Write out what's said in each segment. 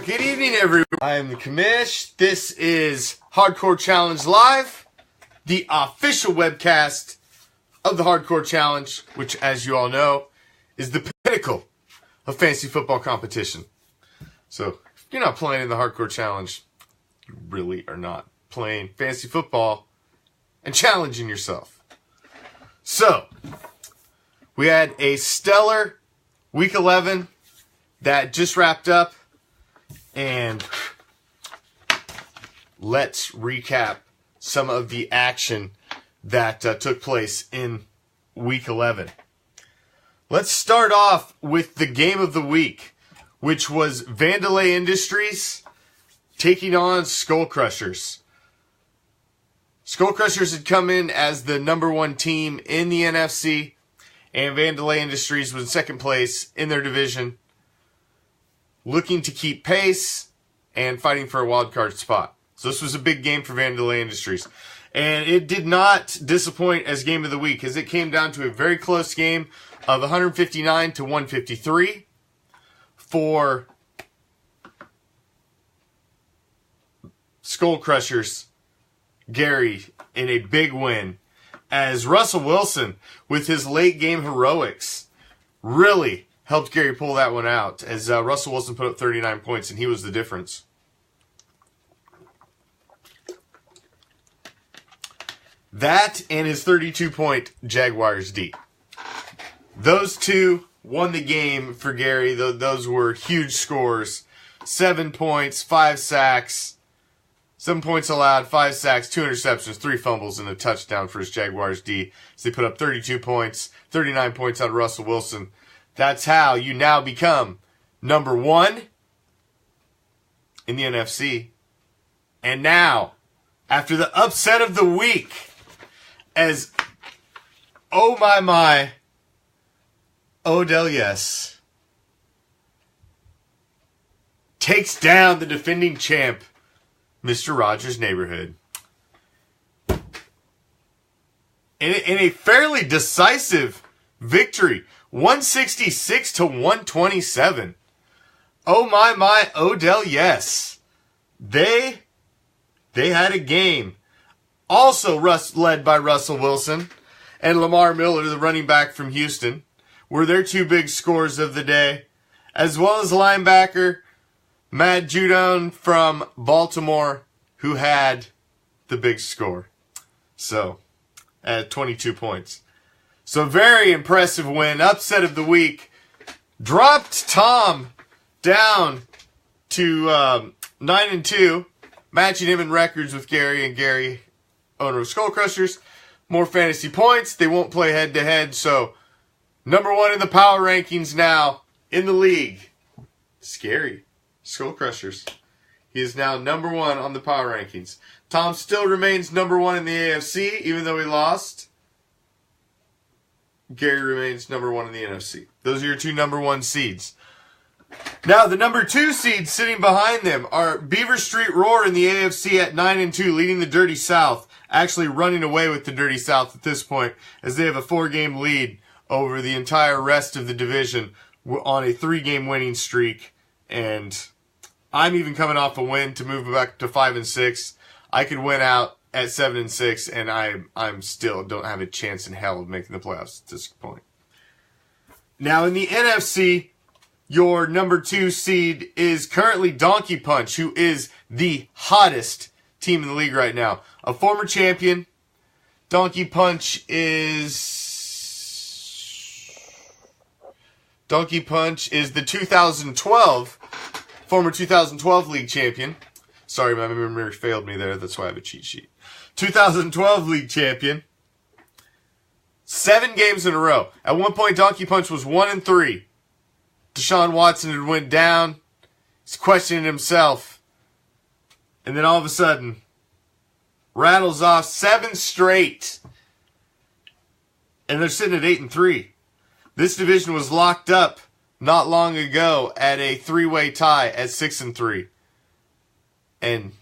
Good evening, everyone. I am the Commish. This is Hardcore Challenge Live, the official webcast of the Hardcore Challenge, which, as you all know, is the pinnacle of fantasy football competition. So, if you're not playing in the Hardcore Challenge, you really are not playing fantasy football and challenging yourself. So, we had a stellar Week 11 that just wrapped up, and let's recap some of the action that took place in Week 11. Let's start off with the game of the week, which was Vandelay Industries taking on Skull Crushers. Skull Crushers had come in as the number one team in the NFC, and Vandelay Industries was in second place in their division, looking to keep pace and fighting for a wild card spot. So this was a big game for Vandelay Industries. And it did not disappoint as game of the week, as it came down to a very close game of 159 to 153 for Skull Crushers, Gary, in a big win, as Russell Wilson, with his late game heroics, really helped Gary pull that one out, as Russell Wilson put up 39 points, and he was the difference. That and his 32-point Jaguars D. Those two won the game for Gary. Those were huge scores. 7 points, 5 sacks, 7 points allowed, 5 sacks, 2 interceptions, 3 fumbles, and a touchdown for his Jaguars D. So they put up 32 points, 39 points out of Russell Wilson. That's how you now become number one in the NFC. And now, after the upset of the week, as Odell Yes takes down the defending champ, Mr. Rogers' Neighborhood. In a fairly decisive victory, 166 to 127. Oh my, Odell Yes. They had a game. Also led by Russell Wilson and Lamar Miller, the running back from Houston, were their two big scores of the day, as well as linebacker Matt Judon from Baltimore, who had the big score. So, at 22 points. So, very impressive win. Upset of the week. Dropped Tom down to 9-2, matching him in records with Gary, and Gary, owner of Skull Crushers. More fantasy points. They won't play head-to-head, so number one in the power rankings now in the league. Scary. Skull Crushers. He is now number one on the power rankings. Tom still remains number one in the AFC, even though he lost. Gary remains number one in the NFC. Those are your two number one seeds. Now, the number two seeds sitting behind them are Beaver Street Roar in the AFC at 9-2, leading the Dirty South, actually running away with the Dirty South at this point, as they have a 4-game lead over the entire rest of the division on a 3-game winning streak. And I'm even coming off a win to move back to 5-6. I could win out at 7-6, and I'm still don't have a chance in hell of making the playoffs at this point. Now, in the NFC, your number 2 seed is currently Donkey Punch, who is the hottest team in the league right now. A former champion. Donkey Punch is the 2012, former 2012 league champion. Sorry, my memory failed me there. That's why I have a cheat sheet. 2012 league champion. 7 games in a row. At one point, Donkey Punch was 1-3. Deshaun Watson had went down. He's questioning himself. And then all of a sudden, rattles off 7 straight. And they're sitting at 8-3. This division was locked up not long ago at a 3-way tie at 6-3. And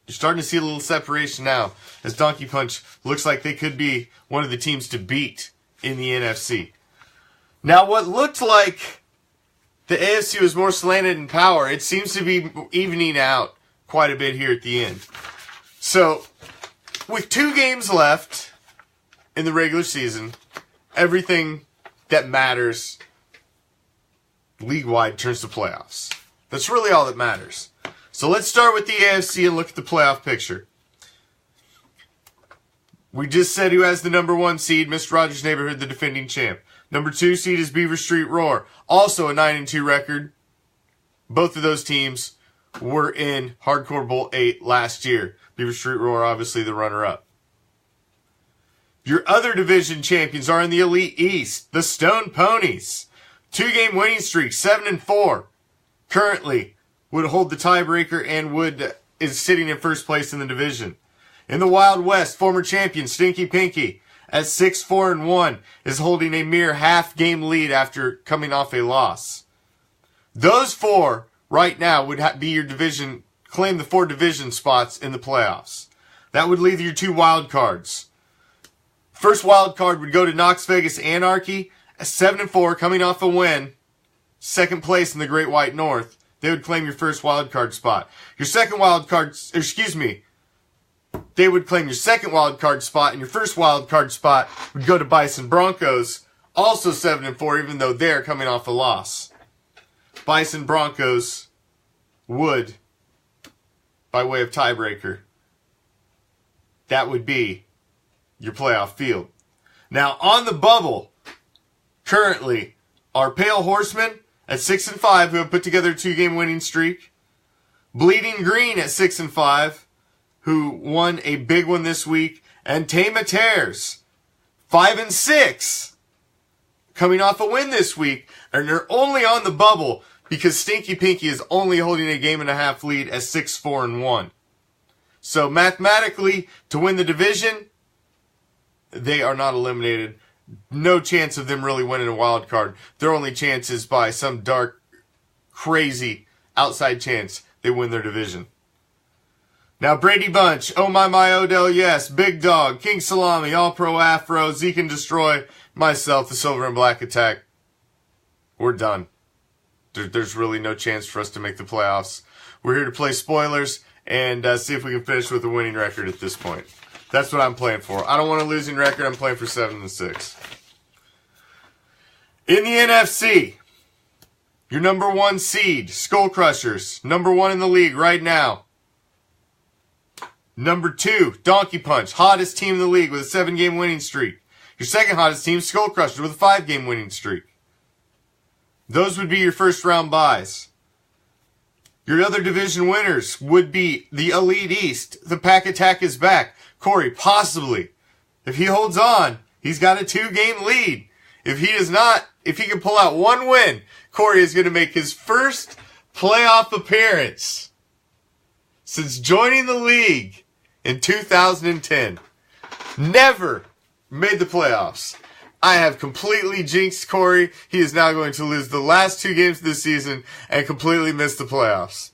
you're starting to see a little separation now, as Donkey Punch looks like they could be one of the teams to beat in the NFC. Now, what looked like the AFC was more slanted in power. It seems to be evening out quite a bit here at the end. So, with 2 games left in the regular season, everything that matters league-wide turns to playoffs. That's really all that matters. So let's start with the AFC and look at the playoff picture. We just said who has the number 1 seed, Mr. Rogers' Neighborhood, the defending champ. Number 2 seed is Beaver Street Roar, also a 9-2 record. Both of those teams were in Hardcore Bowl 8 last year. Beaver Street Roar, obviously the runner-up. Your other division champions are in the Elite East, the Stone Ponies. 2-game winning streak, 7-4. Currently would hold the tiebreaker and is sitting in first place in the division. In the Wild West, former champion Stinky Pinky at 6-4-1 is holding a mere half-game lead after coming off a loss. Those 4 right now would be your division, claim the 4 division spots in the playoffs. That would leave your 2 wild cards. First wild card would go to Knox Vegas Anarchy at 7-4, coming off a win, second place in the Great White North. They would claim your first wild card spot. Your second wild card, they would claim your second wild card spot, and your first wild card spot would go to Bison Broncos, also 7-4, even though they're coming off a loss. Bison Broncos would, by way of tiebreaker, that would be your playoff field. Now, on the bubble, currently, are Pale Horsemen at 6-5, who have put together a 2-game winning streak. Bleeding Green at 6-5, who won a big one this week. And Tama Tears, 5-6, coming off a win this week. And they're only on the bubble because Stinky Pinky is only holding a 1.5-game lead at 6-4-1. So mathematically, to win the division, they are not eliminated. No chance of them really winning a wild card. Their only chance is by some dark, crazy outside chance they win their division. Now Brady Bunch, Oh My Odell Yes, Big Dog, King Salami, All Pro Afro, Zeke and Destroy, myself, the Silver and Black Attack. We're done. There's really no chance for us to make the playoffs. We're here to play spoilers and see if we can finish with a winning record at this point. That's what I'm playing for. I don't want a losing record. I'm playing for 7-6. In the NFC, your number 1 seed, Skull Crushers, number 1 in the league right now. Number 2, Donkey Punch, hottest team in the league with a 7-game winning streak. Your second hottest team, Skull Crushers, with a 5-game winning streak. Those would be your first round buys. Your other division winners would be the Elite East. The Pack Attack is back. Corey, possibly, if he holds on, he's got a 2-game lead. If he does not, if he can pull out 1 win, Corey is going to make his first playoff appearance since joining the league in 2010. Never made the playoffs. I have completely jinxed Corey. He is now going to lose the last 2 games of this season and completely miss the playoffs.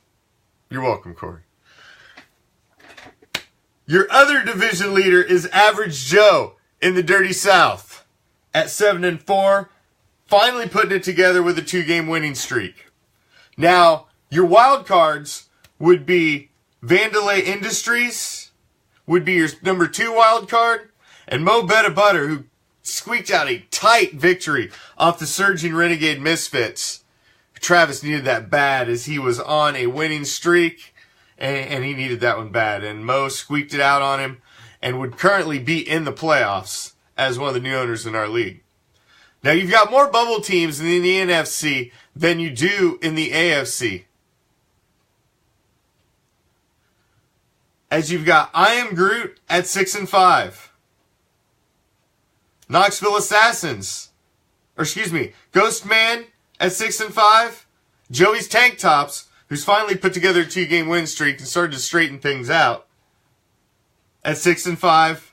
You're welcome, Corey. Your other division leader is Average Joe in the Dirty South at 7-4, finally putting it together with a 2-game winning streak. Now, your wild cards would be Vandalay Industries, would be your number 2 wild card, and Mo Betta Butter, who squeaked out a tight victory off the surging Renegade Misfits. Travis needed that bad as he was on a winning streak. And he needed that one bad. And Mo squeaked it out on him and would currently be in the playoffs as one of the new owners in our league. Now, you've got more bubble teams in the NFC than you do in the AFC. As you've got I Am Groot at 6-5. Knoxville Assassins. Ghostman at 6-5. Joey's Tank Tops, who's finally put together a 2-game win streak and started to straighten things out, at 6-5.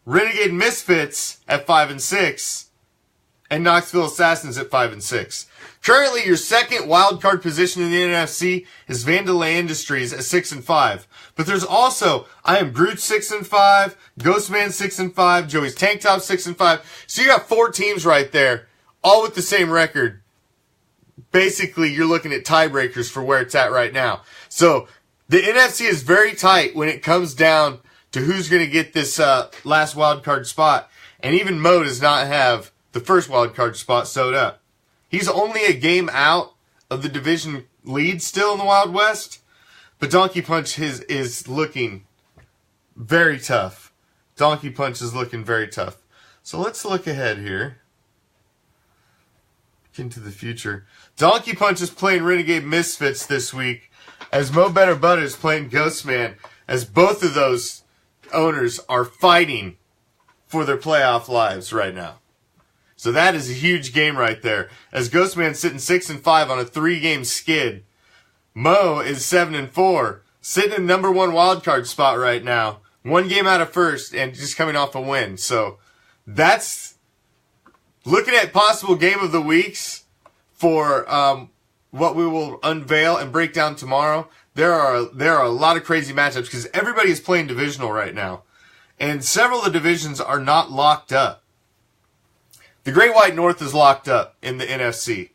Renegade Misfits at 5-6. And Knoxville Assassins at 5-6. Currently, your second wild card position in the NFC is Vandalay Industries at 6-5. But there's also I Am Groot 6-5, Ghostman 6-5, Joey's Tank Top 6-5. So you got 4 teams right there, all with the same record, basically you're looking at tiebreakers for where it's at right now. So the NFC is very tight when it comes down to who's going to get this last wild card spot. And even Mo does not have the first wild card spot sewed up. He's only a game out of the division lead still in the Wild West. But Donkey Punch is looking very tough. Donkey Punch is looking very tough. So let's look ahead here. Into the future. Donkey Punch is playing Renegade Misfits this week, as Mo Better Butter is playing Ghostman, as both of those owners are fighting for their playoff lives right now. So that is a huge game right there. As Ghostman's sitting 6-5 on a 3-game skid. Mo is 7-4, sitting in number 1 wildcard spot right now. 1 game out of first and just coming off a win. So that's looking at possible game of the weeks for what we will unveil and break down tomorrow. There are a lot of crazy matchups because everybody is playing divisional right now. And several of the divisions are not locked up. The Great White North is locked up in the NFC.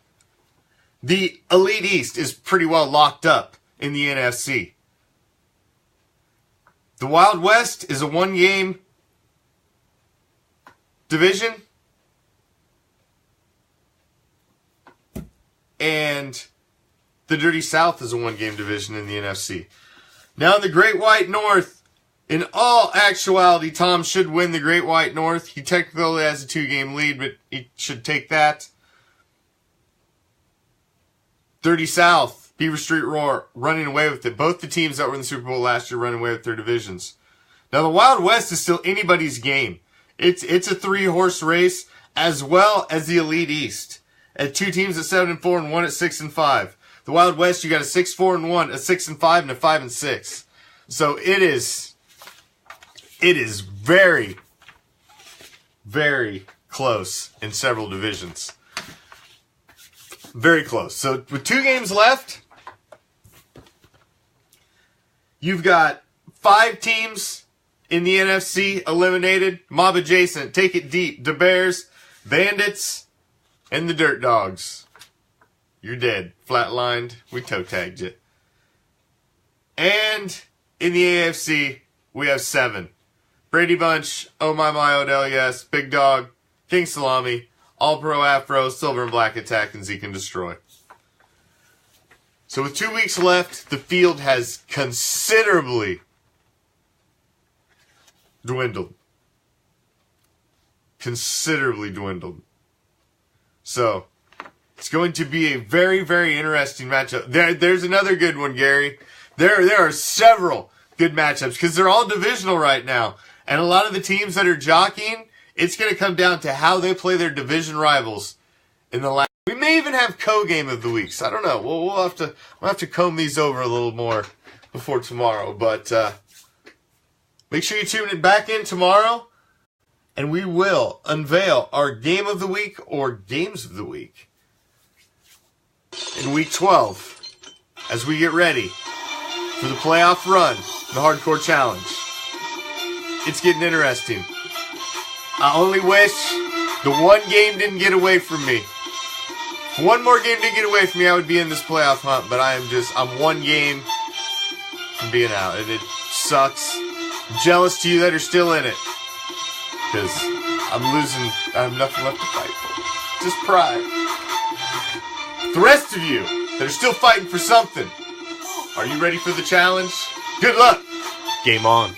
The Elite East is pretty well locked up in the NFC. The Wild West is a 1-game division. And the Dirty South is a 1-game division in the NFC. Now in the Great White North, in all actuality, Tom should win the Great White North. He technically has a 2-game lead, but he should take that. Dirty South, Beaver Street Roar, running away with it. Both the teams that were in the Super Bowl last year running away with their divisions. Now the Wild West is still anybody's game. It's a 3-horse race, as well as the Elite East. At 2 teams at 7-4 and 1 at 6-5. The Wild West, you got a 6-4-1, a 6-5, and a 5-6. So it is very, very close in several divisions. Very close. So with 2 games left, you've got 5 teams in the NFC eliminated. Mob adjacent, Take It Deep, the Bears, Bandits, and the Dirt Dogs. You're dead. Flatlined. We toe tagged you. And in the AFC, we have 7. Brady Bunch, Oh My Odell Yes, Big Dog, King Salami, All Pro Afro, Silver and Black Attack, and Zeke and Destroy. So with 2 weeks left, the field has considerably dwindled. Considerably dwindled. So, it's going to be a very, very interesting matchup. There's another good one, Gary. There are several good matchups because they're all divisional right now. And a lot of the teams that are jockeying, it's going to come down to how they play their division rivals in the last. We may even have co-game of the weeks. I don't know. We'll have to comb these over a little more before tomorrow. But make sure you tune back in tomorrow. And we will unveil our game of the week or games of the week in week 12 as we get ready for the playoff run, the Hardcore Challenge. It's getting interesting. I only wish the 1 game didn't get away from me. If 1 more game didn't get away from me, I would be in this playoff hunt, but I'm 1 game from being out, and it sucks. I'm jealous to you that are still in it. Because I'm losing, I have nothing left to fight for. Just pride. The rest of you that are still fighting for something, are you ready for the challenge? Good luck. Game on.